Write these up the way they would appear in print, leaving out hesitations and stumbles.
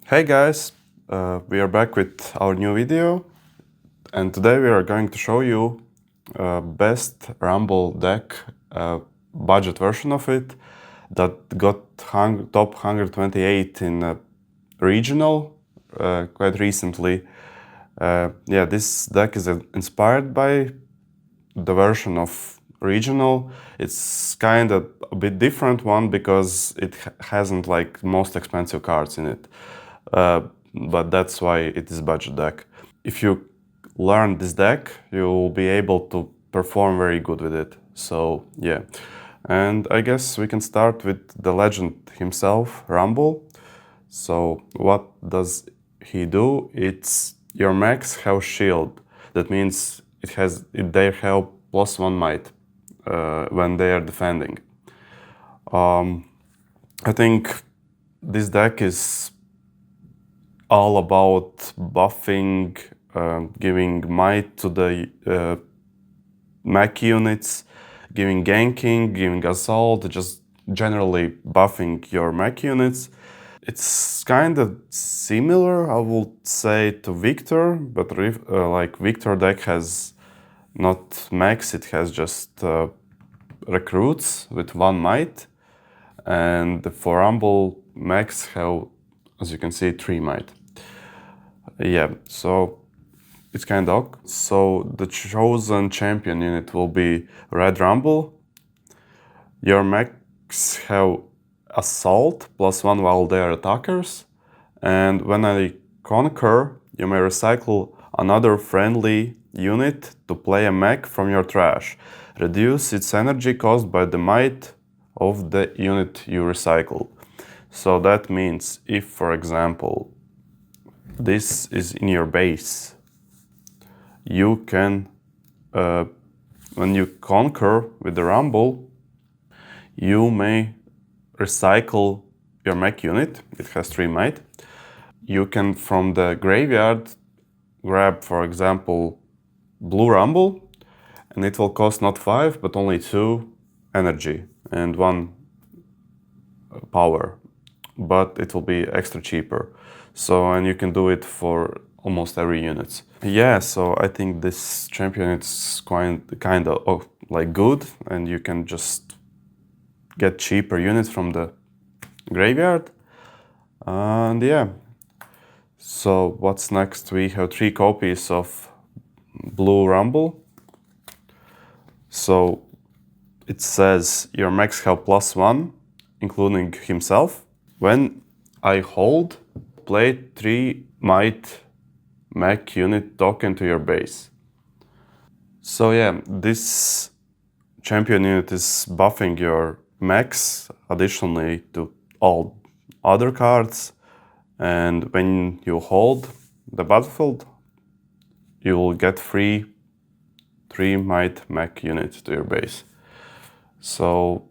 Hey guys, we are back with our new video, and today we are going to show you best Rumble deck, budget version of it that got top 128 in regional quite recently. Yeah, this deck is inspired by the version of regional. It's kind of a bit different one because it hasn't like most expensive cards in it. But that's why it is budget deck. If you learn this deck, you will be able to perform very good with it. So yeah, and I guess we can start with the legend himself, Rumble. So what does he do? It's your mechs have shield. That means they have +1 might when they are defending. I think this deck is all about buffing, giving might to the mech units, giving ganking, giving assault, just generally buffing your mech units. It's kind of similar, I would say, to Victor, but like Victor deck has not mechs, it has just recruits with 1 might, and for Rumble, mechs have, as you can see, 3 might. Yeah, so it's kind of. So the chosen champion unit will be Red Rumble. Your mechs have assault +1 while they are attackers, and when I conquer, you may recycle another friendly unit to play a mech from your trash. Reduce its energy caused by the might of the unit you recycle. So that means if, for example, this is in your base, you can, when you conquer with the Rumble, you may recycle your mech unit. It has 3 might. You can, from the graveyard, grab, for example, Blue Rumble, and it will cost not 5, but only 2 energy and 1 power, but it will be extra cheaper. So, and you can do it for almost every unit. Yeah, so I think this champion is kind of like good, and you can just get cheaper units from the graveyard. And yeah, so what's next? We have 3 copies of Blue Rumble. So it says your mechs have +1, including himself. When I hold, play 3 might mech unit token to your base. So yeah, this champion unit is buffing your mechs additionally to all other cards, and when you hold the battlefield, you will get free 3 might mech units to your base. So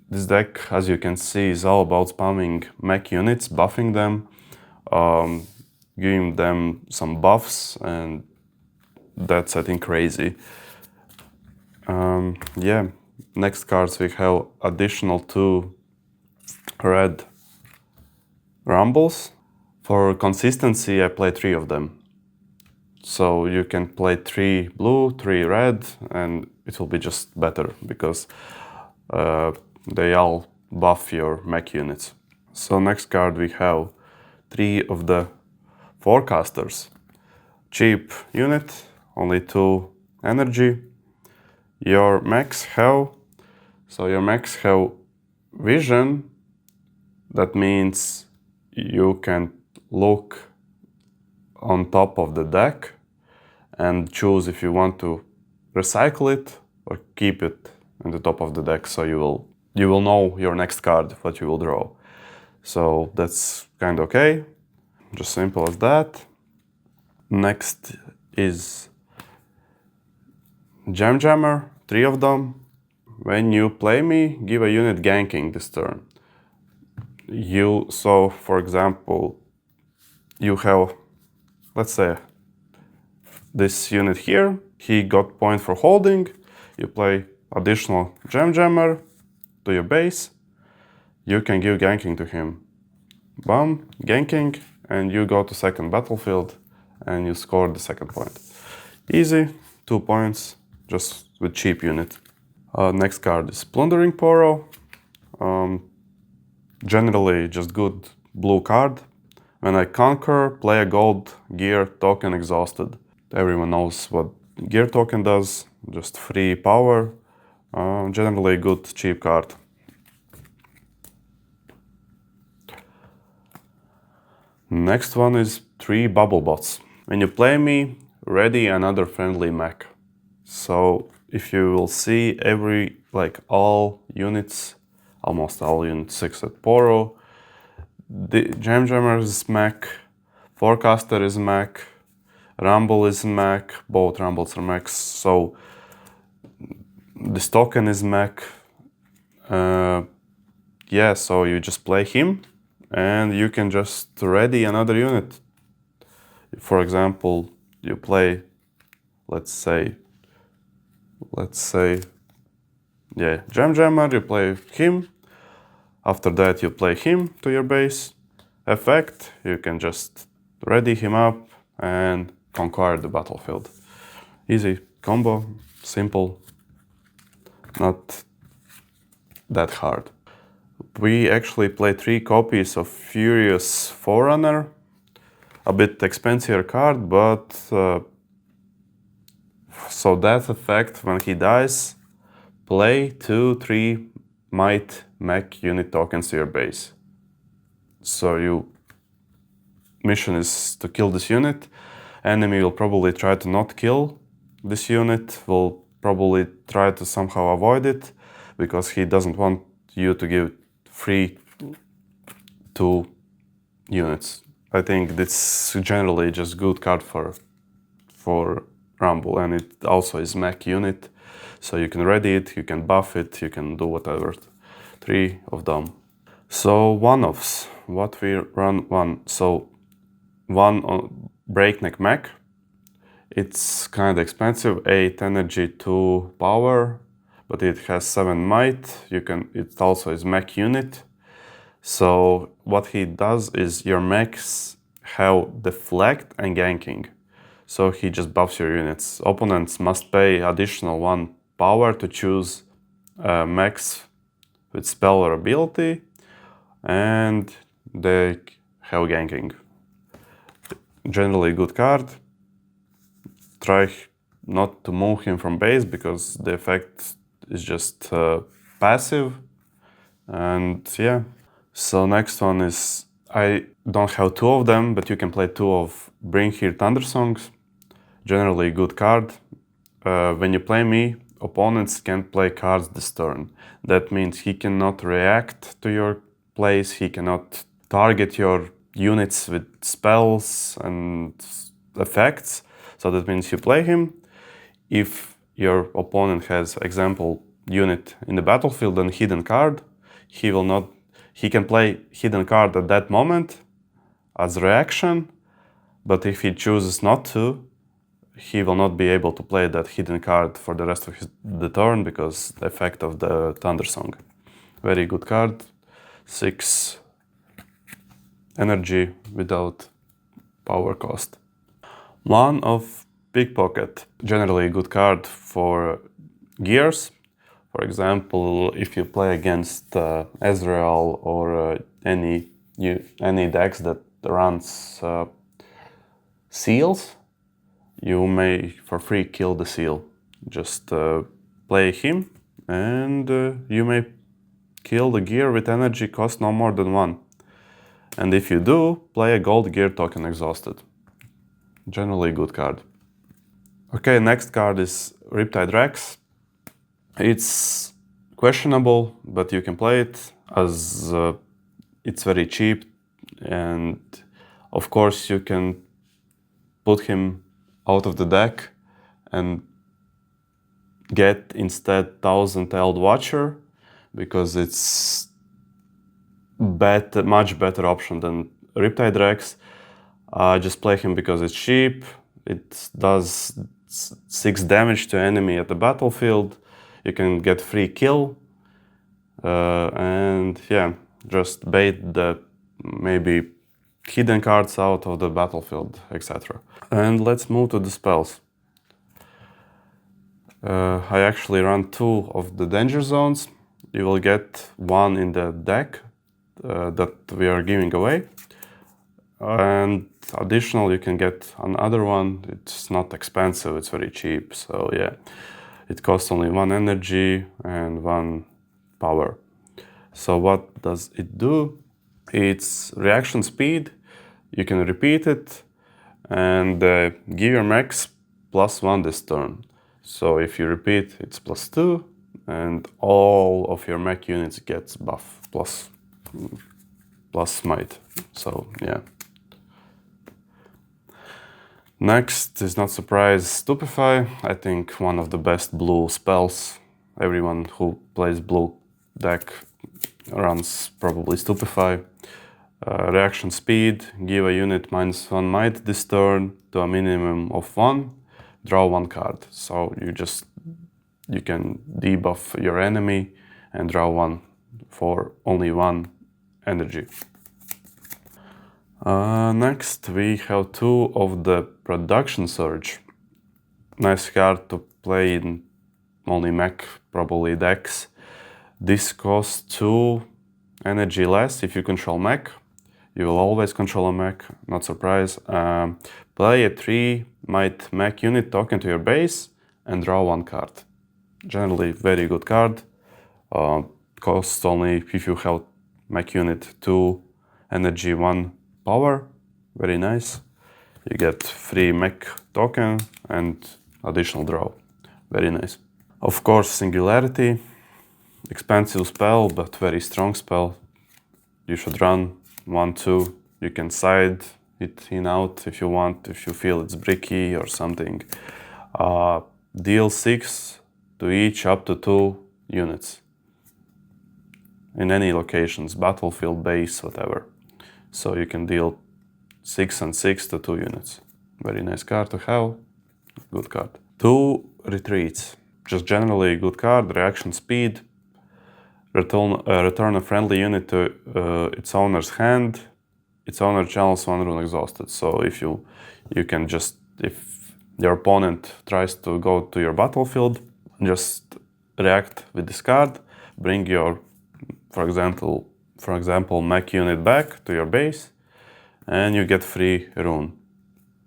this deck, as you can see, is all about spamming mech units, buffing them, giving them some buffs, and that's, I think, crazy. Yeah, next cards we have additional 2 red Rumbles. For consistency, I play 3 of them. So you can play 3 blue, 3 red, and it will be just better because they all buff your mech units. So next card we have 3 of the Forecasters. Cheap unit, only 2 energy. Your mechs have vision. That means you can look on top of the deck and choose if you want to recycle it or keep it on the top of the deck, so you will know your next card, what you will draw. So that's kind of okay, just simple as that. Next is Gem Jammer, 3 of them. When you play me, give a unit ganking this turn. So for example, you have, let's say, this unit here, he got point for holding, you play additional Gem Jammer to your base, you can give ganking to him. Bam, ganking, and you go to second battlefield and you score the second point. Easy, 2 points, just with cheap unit. Next card is Plundering Poro. Generally just good blue card. When I conquer, play a gold gear token exhausted. Everyone knows what gear token does, just free power. Generally good cheap card. Next one is 3 bubble bots. When you play me, ready another friendly mech. So if you will see all units, almost all units except Poro, the Jammer is mech, Forecaster is mech, Rumble is mech, both Rumbles are mechs, so this token is mech. Yeah, so you just play him and you can just ready another unit. For example, you play, let's say, yeah, Jammer, you play him. After that, you play him to your base. Effect, you can just ready him up and conquer the battlefield. Easy combo, simple, not that hard. We actually play 3 copies of Furious Forerunner. A bit expensive card, but so that effect, when he dies, play 2-3 might mech unit tokens to your base. So your mission is to kill this unit. Enemy will probably try to not kill this unit, will probably try to somehow avoid it, because he doesn't want you to give free 2 units. I think this generally just good card for Rumble, and it also is mech unit, so you can ready it, you can buff it, you can do whatever. 3 of them. So one-offs, what we run one. So one on Breakneck mech. It's kind of expensive, 8 energy, 2 power, but it has 7 might. It also is mech unit. So what he does is your mechs have deflect and ganking. So he just buffs your units. Opponents must pay additional 1 power to choose mechs with spell or ability, and they have ganking. Generally good card. Try not to move him from base because the effect is just passive. And yeah. So next one is, I don't have 2 of them, but you can play 2 of Bring Here Thundersongs. Generally good card. When you play me, opponents can't play cards this turn. That means he cannot react to your plays, he cannot target your units with spells and effects. So that means you play him. If your opponent has, example, unit in the battlefield and hidden card, he can play hidden card at that moment as reaction, but if he chooses not to, he will not be able to play that hidden card for the rest of the turn because the effect of the Thundersong. Very good card. 6 energy without power cost. 1 of Pickpocket. Generally a good card for gears. For example, if you play against Ezreal or any decks that runs seals, you may for free kill the seal. Just play him and you may kill the gear with energy cost no more than 1. And if you do, play a gold gear token exhausted. Generally good card. Okay, next card is Riptide Rex. It's questionable, but you can play it as it's very cheap, and of course you can put him out of the deck and get instead 1000-tailed Watcher, because it's much better option than Riptide Rex. Just play him because it's cheap. It does 6 damage to enemy at the battlefield. You can get free kill. And yeah, just bait that maybe hidden cards out of the battlefield, etc. And let's move to the spells. I actually run 2 of the danger zones. You will get 1 in the deck that we are giving away. And additional, you can get another one. It's not expensive, it's very cheap. So yeah, it costs only 1 energy and 1 power. So what does it do? It's reaction speed. You can repeat it and give your mechs +1 this turn. So if you repeat, it's +2, and all of your mech units gets buff plus smite. So yeah. Next is, not surprise, Stupefy. I think one of the best blue spells. Everyone who plays blue deck runs probably Stupefy. Reaction speed, give a unit -1 might this turn to a minimum of 1, draw 1 card. So you can debuff your enemy and draw 1 for only 1 energy. Next we have 2 of the Production Surge. Nice card to play in only mech, probably decks. This costs 2 energy less if you control mech. You will always control a mech, not surprise. Play a 3 might mech unit token to your base and draw 1 card. Generally very good card. Costs only, if you have mech unit, 2 energy, 1 power. Very nice. You get free mech token and additional draw. Very nice. Of course, Singularity. Expensive spell, but very strong spell. You should run 1, 2. You can side it in out if you want, if you feel it's bricky or something. Deal 6 to each up to 2 units. In any locations, battlefield, base, whatever. So you can deal 6 and 6 to 2 units. Very nice card to have. Good card. 2 retreats. Just generally good card. Reaction speed. Return a friendly unit to its owner's hand. Its owner channels 1 rune exhausted. So if you can just, if your opponent tries to go to your battlefield, just react with this card. Bring your, for example, mech unit back to your base, and you get free rune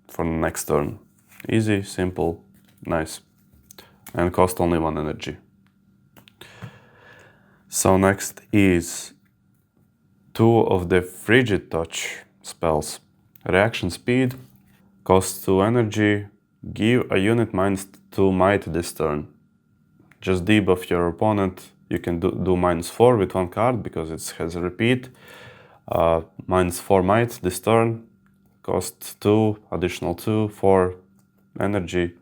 for the next turn. Easy, simple, nice, and cost only 1 energy. So next is 2 of the Frigid Touch spells. Reaction speed, costs 2 energy, give a unit -2 might this turn. Just debuff your opponent. You can do -4 with 1 card because it has a repeat. -4 might this turn, cost 2, additional 2, 4 energy.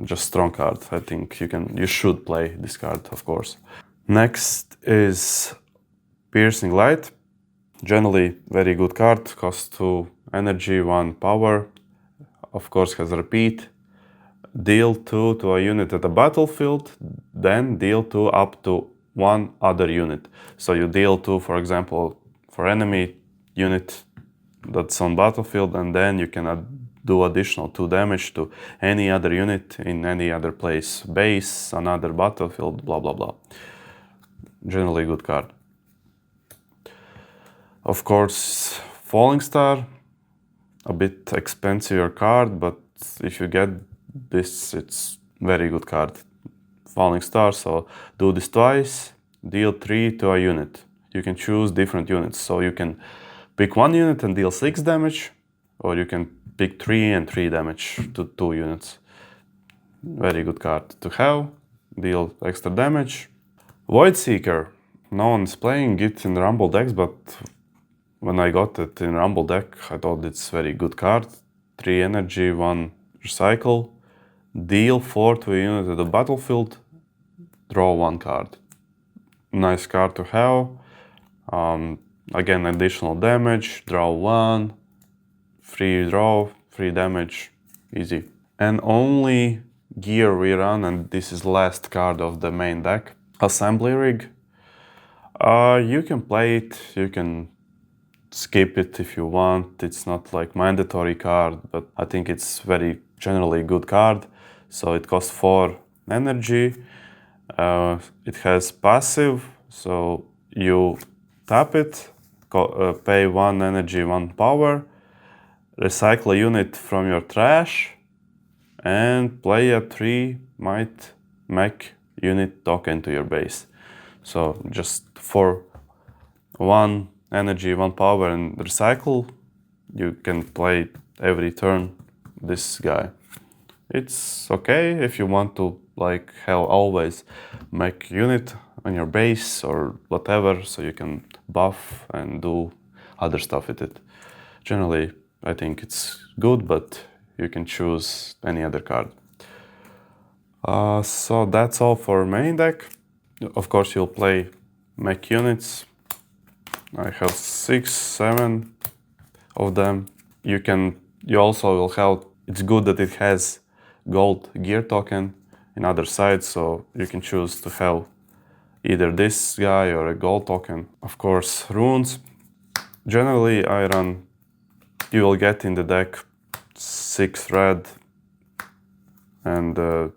Just strong card. I think you should play this card, of course. Next is Piercing Light. Generally very good card, costs 2 energy, 1 power. Of course has a repeat. Deal 2 to a unit at the battlefield, then deal 2 up to 1 other unit. So you deal 2, for example, for enemy unit that's on battlefield, and then you can do additional 2 damage to any other unit in any other place. Base, another battlefield, blah blah blah. Generally good card. Of course, Falling Star, a bit expensive card, but if you get this, it's very good card. Falling Star, so do this twice, deal 3 to a unit. You can choose different units, so you can pick 1 unit and deal 6 damage, or you can pick 3 and 3 damage to 2 units. Very good card to have, deal extra damage. Void Seeker, no one's playing it in Rumble decks, but when I got it in Rumble deck, I thought it's very good card. 3 energy, 1 recycle, deal 4 to a unit at the battlefield, draw 1 card. Nice card to have. Again, additional damage, draw 1, free draw, free damage, easy. And only gear we run, and this is last card of the main deck, Assembly Rig. You can play it, you can skip it if you want. It's not like mandatory card, but I think it's very generally good card. So it costs 4 energy. It has passive, so you tap it, pay 1 energy, 1 power, recycle a unit from your trash, and play a 3 might mech unit token to your base. So just for 1 energy, 1 power, and recycle, you can play every turn this guy. It's okay if you want to like have always mech unit on your base or whatever, so you can buff and do other stuff with it. Generally, I think it's good, but you can choose any other card. So that's all for main deck. Of course, you'll play mech units. I have 6, 7 of them. You also will have, it's good that it has gold gear token in other side, so you can choose to have either this guy or a gold token. Of course, runes. Generally, you will get in the deck 6 red and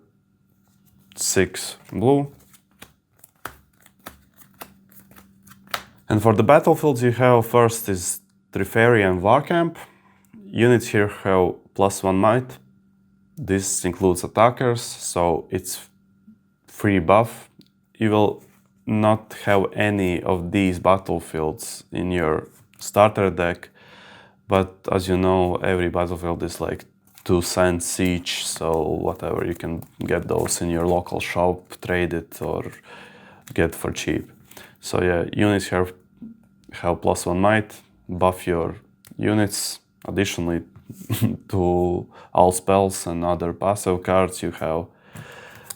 6 blue. And for the battlefields you have, first is Triferi and Warcamp. Units here have +1 might. This includes attackers, so it's free buff. You will not have any of these battlefields in your starter deck, but as you know, every battlefield is like 2 cents each, so whatever, you can get those in your local shop, trade it, or get for cheap. So yeah, units here have +1 might, buff your units. Additionally to all spells and other passive cards you have.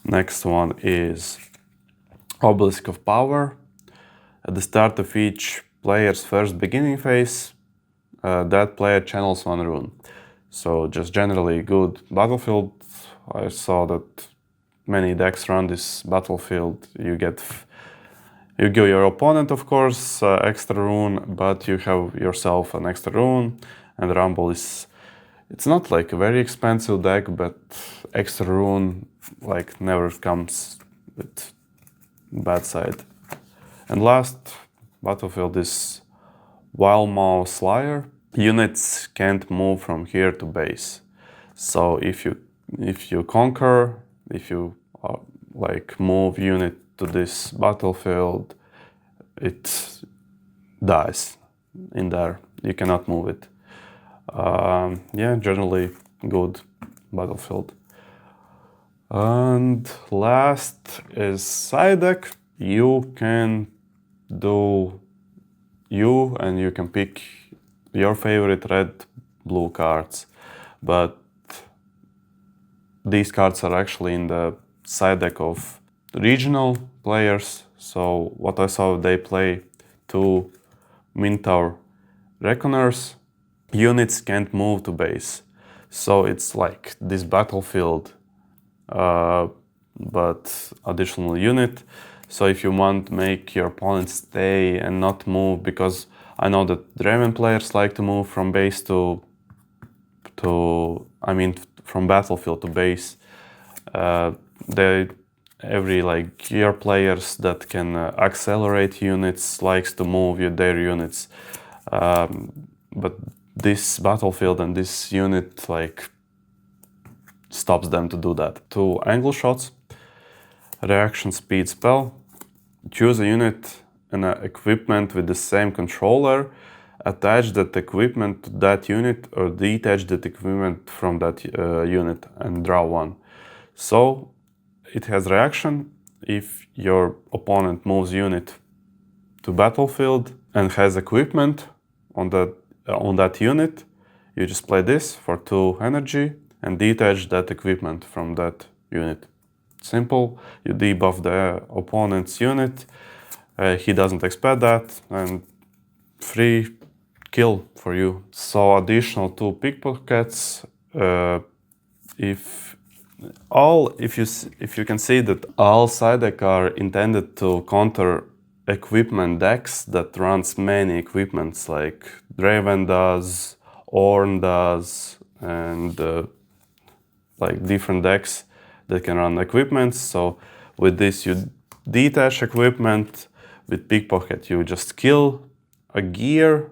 Next one is Obelisk of Power. At the start of each player's first beginning phase, that player channels 1 rune. So just generally good battlefield. I saw that many decks run this battlefield. You give your opponent, of course, extra rune, but you have yourself an extra rune. And Rumble it's not like a very expensive deck, but extra rune like never comes with bad side. And last battlefield is Wildmaw Slayer. Units can't move from here to base. So if you conquer, if you like move unit to this battlefield, it dies in there. You cannot move it. Yeah, generally good battlefield. And last is side deck. You can do and you can pick your favorite red, blue cards, but these cards are actually in the side deck of regional players. So what I saw, they play 2 Minotaur Reckoners. Units can't move to base. So it's like this battlefield, but additional unit. So if you want to make your opponent stay and not move, because I know that Draven players like to move from base from battlefield to base. Every like gear players that can accelerate units likes to move their units. But this battlefield and this unit like stops them to do that. 2 angle shots, reaction speed spell. Choose a unit and equipment with the same controller. Attach that equipment to that unit or detach that equipment from that unit and draw 1. So it has reaction. If your opponent moves unit to battlefield and has equipment on that unit, you just play this for 2 energy and detach that equipment from that unit. Simple. You debuff the opponent's unit. He doesn't expect that, and free kill for you. So additional 2 pickpockets. If you can see that all side deck are intended to counter equipment decks that runs many equipments like Draven does, Ornn does, and like different decks that can run equipments. So with this you detach equipment. With Pickpocket you just kill a gear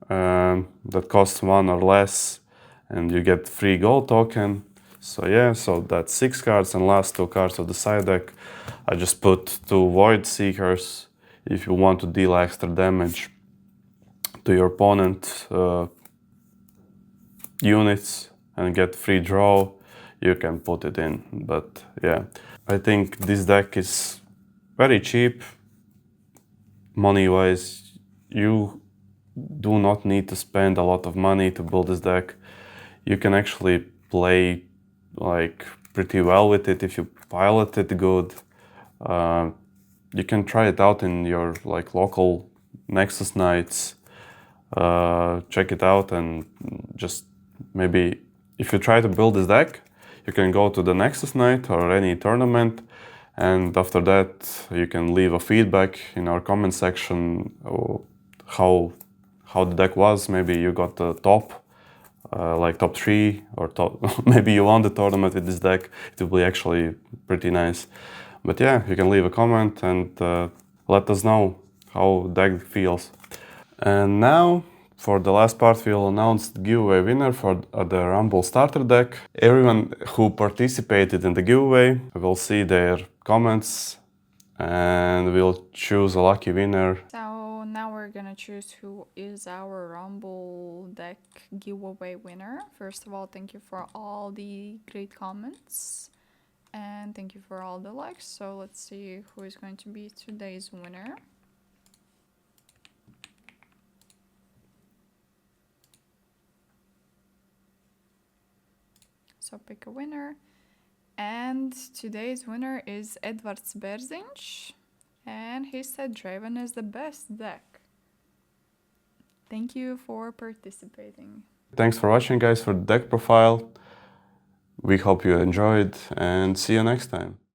that costs 1 or less and you get free gold token. So yeah, so that's 6 cards, and last 2 cards of the side deck I just put 2 Void Seekers if you want to deal extra damage to your opponent units and get free draw, you can put it in. But yeah, I think this deck is very cheap money wise. You do not need to spend a lot of money to build this deck. You can actually play like pretty well with it if you pilot it good. You can try it out in your like local Nexus nights. Check it out, and just maybe if you try to build this deck, you can go to the Nexus night or any tournament, and after that you can leave a feedback in our comment section how the deck was. Maybe you got the top, like top 3 or top maybe you won the tournament with this deck. It will be actually pretty nice. But yeah, you can leave a comment and let us know how the deck feels. And now, for the last part, we'll announce the giveaway winner for the Rumble starter deck. Everyone who participated in the giveaway will see their comments and we'll choose a lucky winner. So now we're gonna choose who is our Rumble deck giveaway winner. First of all, thank you for all the great comments and thank you for all the likes. So let's see who is going to be today's winner. So pick a winner. And today's winner is Edwards Berzinch. And he said Draven is the best deck. Thank you for participating. Thanks for watching, guys, for the deck profile. We hope you enjoyed, and see you next time.